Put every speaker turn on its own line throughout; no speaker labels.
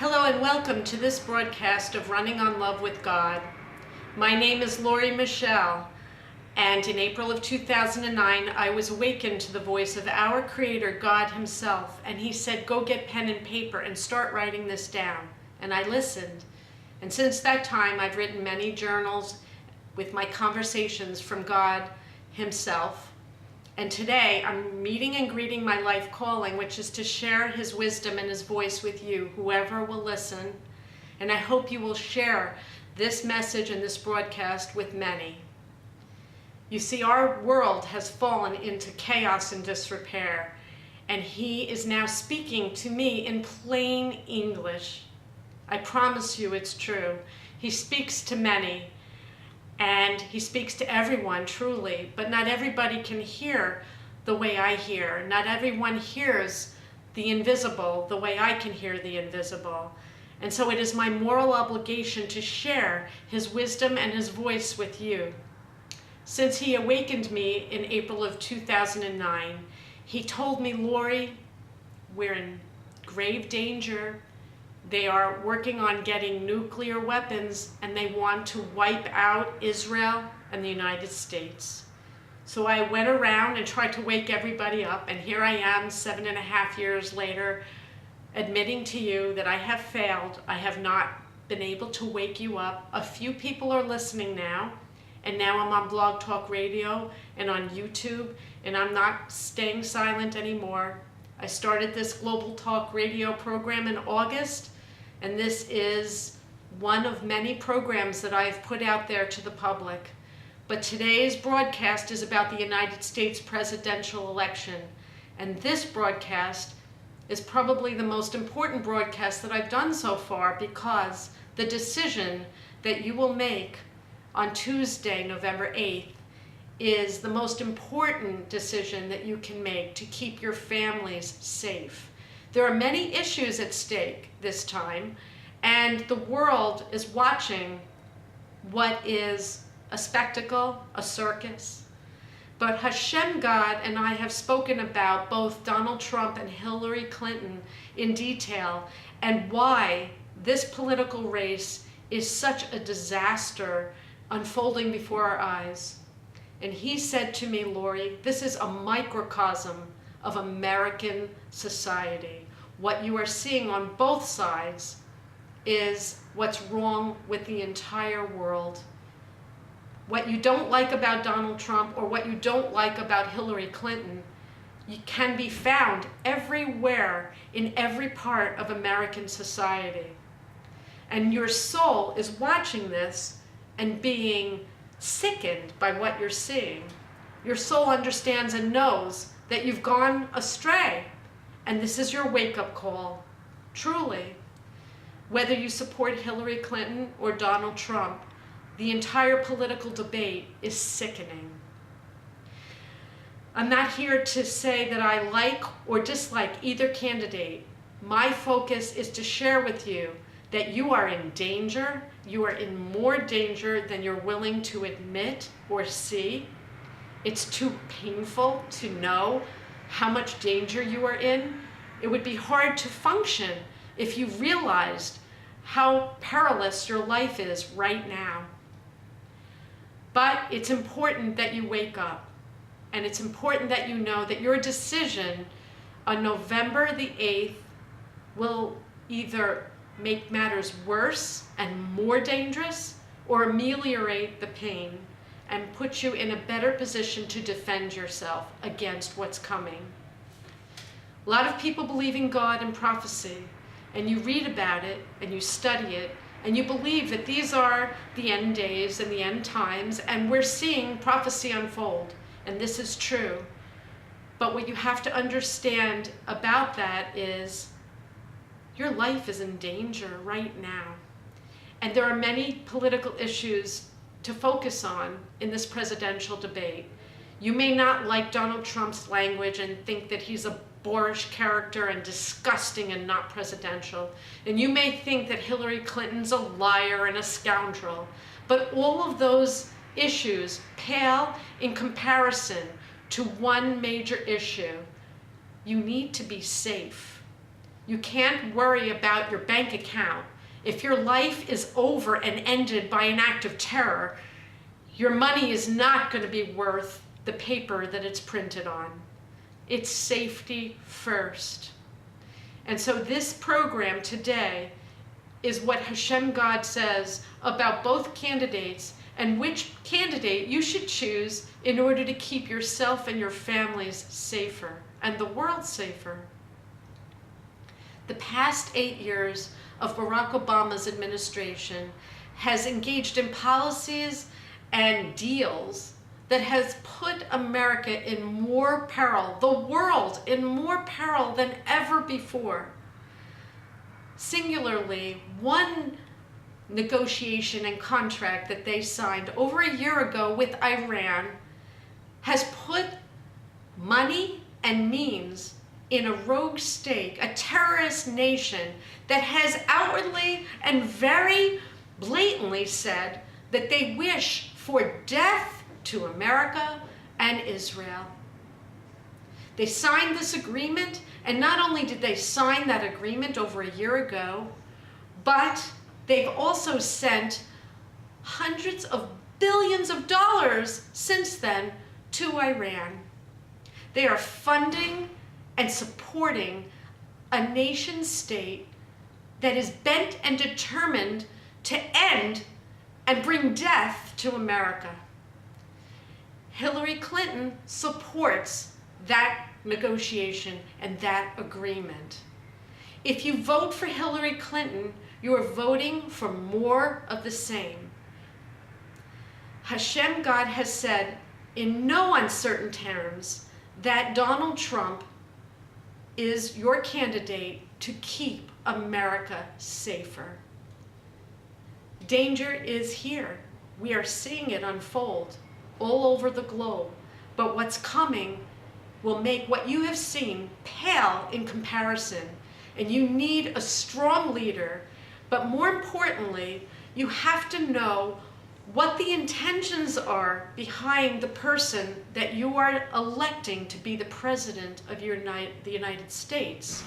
Hello and welcome to this broadcast of Running on Love with God. My name is Lori Michelle, and in April of 2009, I was awakened to the voice of our Creator, God Himself, and He said, go get pen and paper and start writing this down. And I listened. And since that time, I've written many journals with my conversations from God Himself. And today, I'm meeting and greeting my life calling, which is to share His wisdom and His voice with you, whoever will listen. And I hope you will share this message and this broadcast with many. You see, our world has fallen into chaos and disrepair, and He is now speaking to me in plain English. I promise you it's true. He speaks to many. And He speaks to everyone, truly, but not everybody can hear the way I hear. Not everyone hears the invisible the way I can hear the invisible. And so it is my moral obligation to share His wisdom and His voice with you. Since He awakened me in April of 2009, He told me, Lori, we're in grave danger. They are working on getting nuclear weapons, and they want to wipe out Israel and the United States. So I went around and tried to wake everybody up, and here I am 7.5 years later, admitting to you that I have failed. I have not been able to wake you up. A few people are listening now, and now I'm on Blog Talk Radio and on YouTube, and I'm not staying silent anymore. I started this Global Talk Radio program in August, and this is one of many programs that I've put out there to the public. But today's broadcast is about the United States presidential election. And this broadcast is probably the most important broadcast that I've done so far, because the decision that you will make on Tuesday, November 8th, is the most important decision that you can make to keep your families safe. There are many issues at stake this time, and the world is watching what is a spectacle, a circus. But Hashem God and I have spoken about both Donald Trump and Hillary Clinton in detail, and why this political race is such a disaster unfolding before our eyes. And he said to me, Lori, this is a microcosm of American society. What you are seeing on both sides is what's wrong with the entire world. What you don't like about Donald Trump or what you don't like about Hillary Clinton can be found everywhere in every part of American society. And your soul is watching this and being sickened by what you're seeing. Your soul understands and knows that you've gone astray, and this is your wake-up call, truly. Whether you support Hillary Clinton or Donald Trump, the entire political debate is sickening. I'm not here to say that I like or dislike either candidate. My focus is to share with you that you are in danger. You are in more danger than you're willing to admit or see. It's too painful to know how much danger you are in. It would be hard to function if you realized how perilous your life is right now. But it's important that you wake up, and it's important that you know that your decision on November the 8th will either make matters worse and more dangerous, or ameliorate the pain and put you in a better position to defend yourself against what's coming. A lot of people believe in God and prophecy, and you read about it and you study it, and you believe that these are the end days and the end times, and we're seeing prophecy unfold, and this is true. But what you have to understand about that is your life is in danger right now. And there are many political issues to focus on in this presidential debate. You may not like Donald Trump's language and think that he's a boorish character and disgusting and not presidential. And you may think that Hillary Clinton's a liar and a scoundrel. But all of those issues pale in comparison to one major issue. You need to be safe. You can't worry about your bank account. If your life is over and ended by an act of terror, your money is not going to be worth the paper that it's printed on. It's safety first. And so this program today is what Hashem God says about both candidates and which candidate you should choose in order to keep yourself and your families safer and the world safer. The past 8 years of Barack Obama's administration has engaged in policies and deals that has put America in more peril, the world in more peril than ever before. Singularly, one negotiation and contract that they signed over a year ago with Iran has put money and means in a rogue state, a terrorist nation that has outwardly and very blatantly said that they wish for death to America and Israel. They signed this agreement, and not only did they sign that agreement over a year ago, but they've also sent hundreds of billions of dollars since then to Iran. They are funding and supporting a nation state that is bent and determined to end and bring death to America. Hillary Clinton supports that negotiation and that agreement. If you vote for Hillary Clinton, you are voting for more of the same. Hashem God has said in no uncertain terms that Donald Trump is your candidate to keep America safer. Danger is here. We are seeing it unfold all over the globe. But what's coming will make what you have seen pale in comparison. And you need a strong leader. But more importantly, you have to know what the intentions are behind the person that you are electing to be the president of the United States.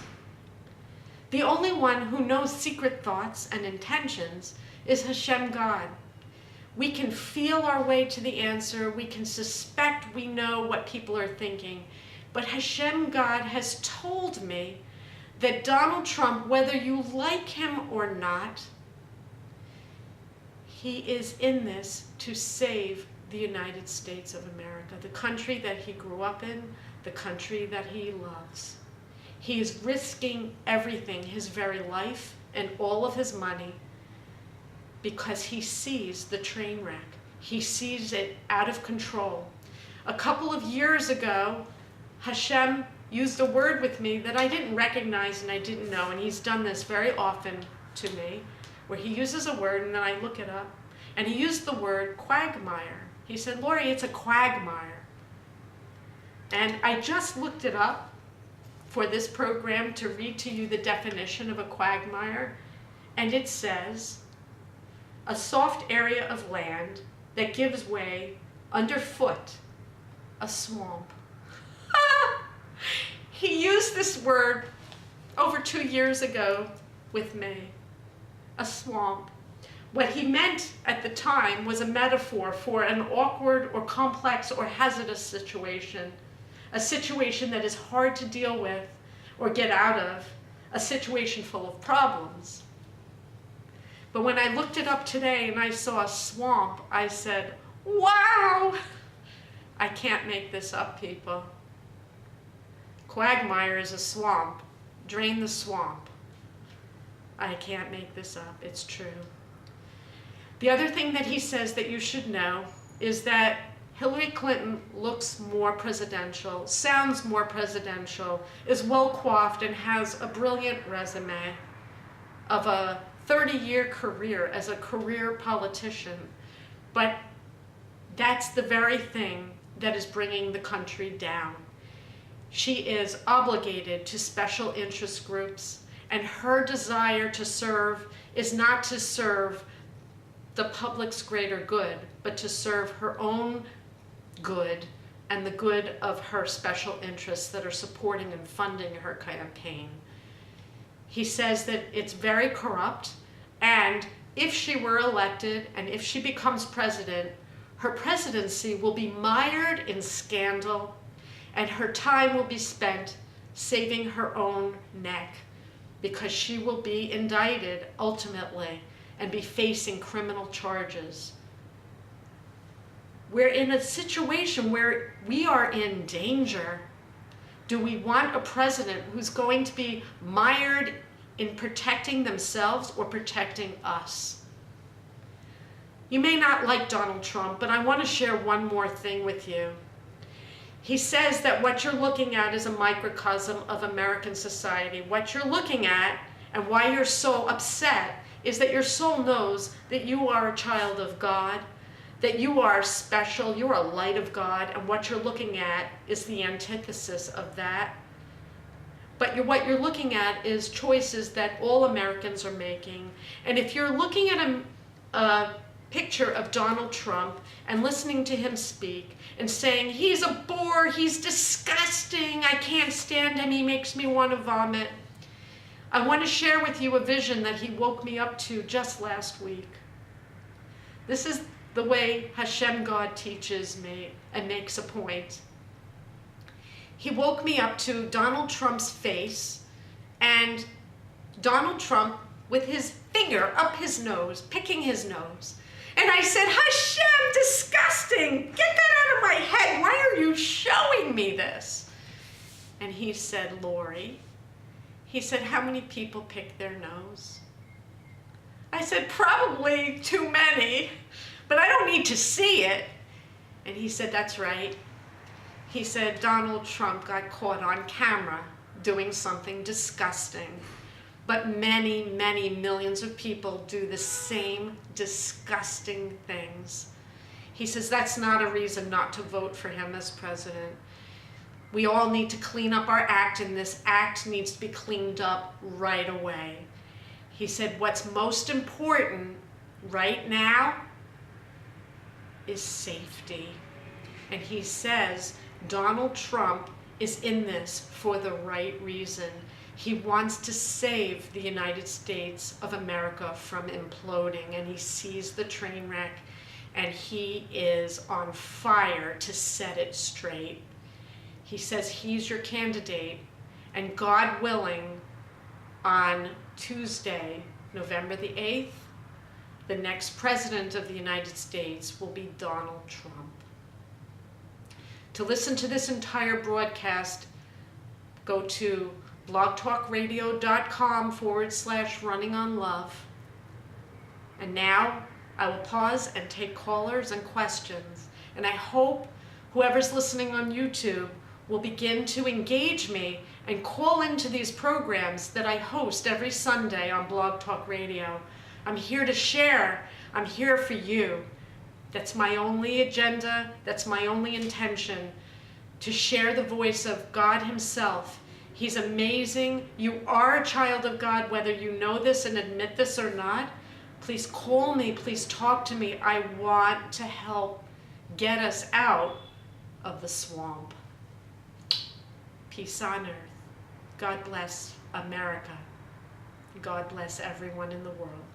The only one who knows secret thoughts and intentions is Hashem God. We can feel our way to the answer. We can suspect we know what people are thinking. But Hashem God has told me that Donald Trump, whether you like him or not, he is in this to save the United States of America, the country that he grew up in, the country that he loves. He is risking everything, his very life and all of his money, because he sees the train wreck. He sees it out of control. A couple of years ago, Hashem used a word with me that I didn't recognize and I didn't know, and he's done this very often to me, where he uses a word and then I look it up, and he used the word quagmire. He said, Lori, it's a quagmire. And I just looked it up for this program to read to you the definition of a quagmire, and it says, a soft area of land that gives way underfoot, a swamp. He used this word over 2 years ago with me, a swamp. What he meant at the time was a metaphor for an awkward or complex or hazardous situation, a situation that is hard to deal with or get out of, a situation full of problems. But when I looked it up today and I saw a swamp, I said, wow, I can't make this up, people. Quagmire is a swamp. Drain the swamp. I can't make this up. It's true. The other thing that he says that you should know is that Hillary Clinton looks more presidential, sounds more presidential, is well coiffed, and has a brilliant resume of a 30-year career as a career politician. But that's the very thing that is bringing the country down. She is obligated to special interest groups, and her desire to serve is not to serve the public's greater good, but to serve her own good and the good of her special interests that are supporting and funding her campaign. He says that it's very corrupt, and if she were elected and if she becomes president, her presidency will be mired in scandal, and her time will be spent saving her own neck, because she will be indicted ultimately and be facing criminal charges. We're in a situation where we are in danger. Do we want a president who's going to be mired in protecting themselves or protecting us? You may not like Donald Trump, but I want to share one more thing with you. He says that what you're looking at is a microcosm of American society. What you're looking at and why you're so upset is that your soul knows that you are a child of God, that you are special, you're a light of God, and what you're looking at is the antithesis of that. But what you're looking at is choices that all Americans are making. And if you're looking at a picture of Donald Trump and listening to him speak and saying, he's a bore, he's disgusting, I can't stand him, he makes me want to vomit, I want to share with you a vision that he woke me up to just last week. This is the way Hashem God teaches me and makes a point. He woke me up to Donald Trump's face and Donald Trump with his finger up his nose, picking his nose. And I said, Hashem, disgusting, get that out of my head. Why are you showing me this? And he said, Lori, he said, how many people pick their nose? I said, probably too many, but I don't need to see it. And he said, that's right. He said, Donald Trump got caught on camera doing something disgusting. But many, many millions of people do the same disgusting things. He says that's not a reason not to vote for him as president. We all need to clean up our act, and this act needs to be cleaned up right away. He said what's most important right now is safety. And he says Donald Trump is in this for the right reason. He wants to save the United States of America from imploding, and he sees the train wreck, and he is on fire to set it straight. He says he's your candidate, and God willing, on Tuesday, November the 8th, the next president of the United States will be Donald Trump. To listen to this entire broadcast, go to blogtalkradio.com/runningonlove. And now I will pause and take callers and questions. And I hope whoever's listening on YouTube will begin to engage me and call into these programs that I host every Sunday on Blog Talk Radio. I'm here to share. I'm here for you. That's my only agenda. That's my only intention, to share the voice of God himself. He's amazing. You are a child of God, whether you know this and admit this or not. Please call me. Please talk to me. I want to help get us out of the swamp. Peace on earth. God bless America. God bless everyone in the world.